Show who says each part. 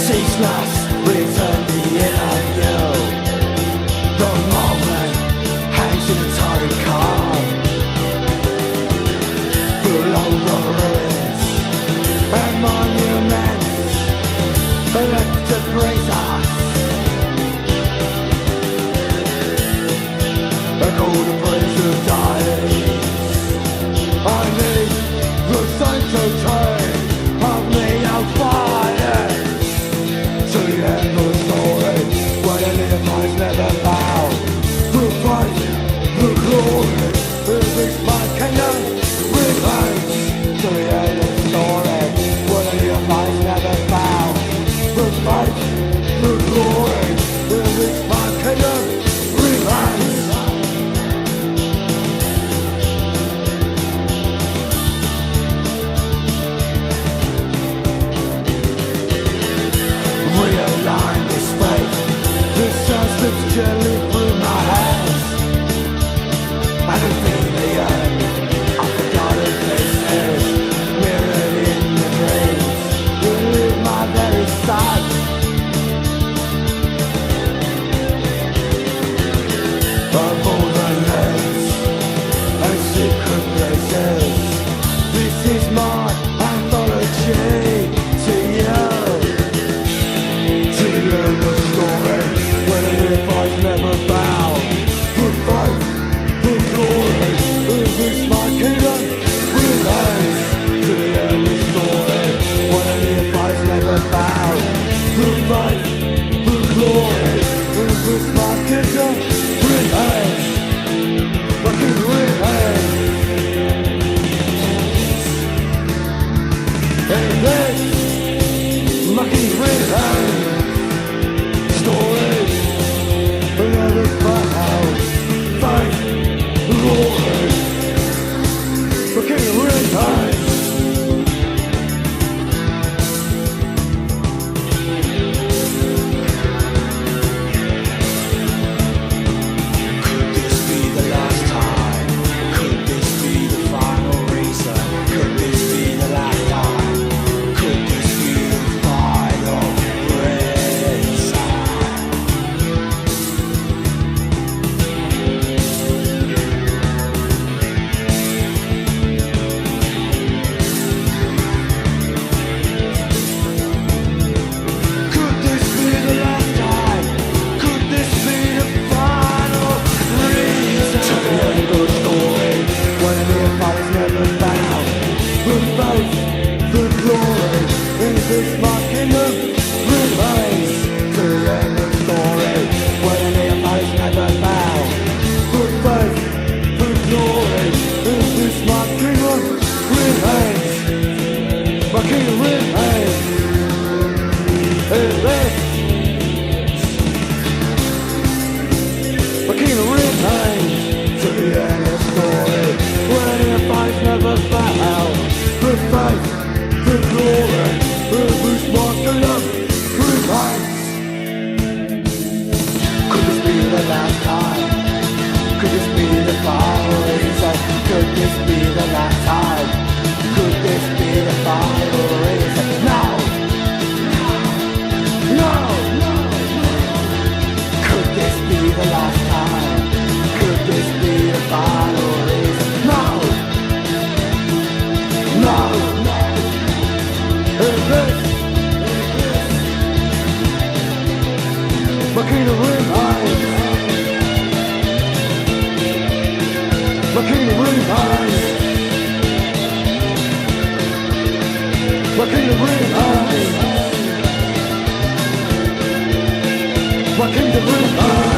Speaker 1: ceaseless return the interview. The moment hangs in a tiny car below the ruins and monuments left to brace us. And all the praise of days, I need the sun to turn on me on fire. To the end of the story, where the little boys never bow. The fight, the glory, this my kingdom remains. To the end of the story, where the little boys never bow. The fight, the glory, this my kingdom remains. Realign this fate. The sun slips gently through my hands. I can feel the end of forgotten places mirrored in the dreams. You live my very sight. Of all the lands and secret places, this is my anthology to you. To the end of the story, where the little boys never bow. The fight, the glory, this my kingdom remains. To the end of the story, where the little boys never bow. The fight, the glory, this my kingdom remains. My kingdom remains. And this, my kingdom remains. Story, another fight, fight, glory, the king of rhythm. Could this be the last time? Could this be the final reason? Could this be the last time? Could this be the final reason? Could this be the last time? Could this be the final reason? To the end of the story, when the empires never bow. The faith, the glory, in this my kingdom remains. To the end of the story, when the empires never bow. The faith, the glory, in this my kingdom remains. My kingdom remains. In this, my kingdom remains. To the end of the story, when the empires never bow. The faith, the glory, in this my kingdom remains. Could this be the last time? Could this be the final reason? Could this be the last time? Could this be the final reason? No! No! Could this be the last time? Could this be the final reason? No! No! And this, my kingdom remains. My kingdom remains. My kingdom remains. My kingdom remains.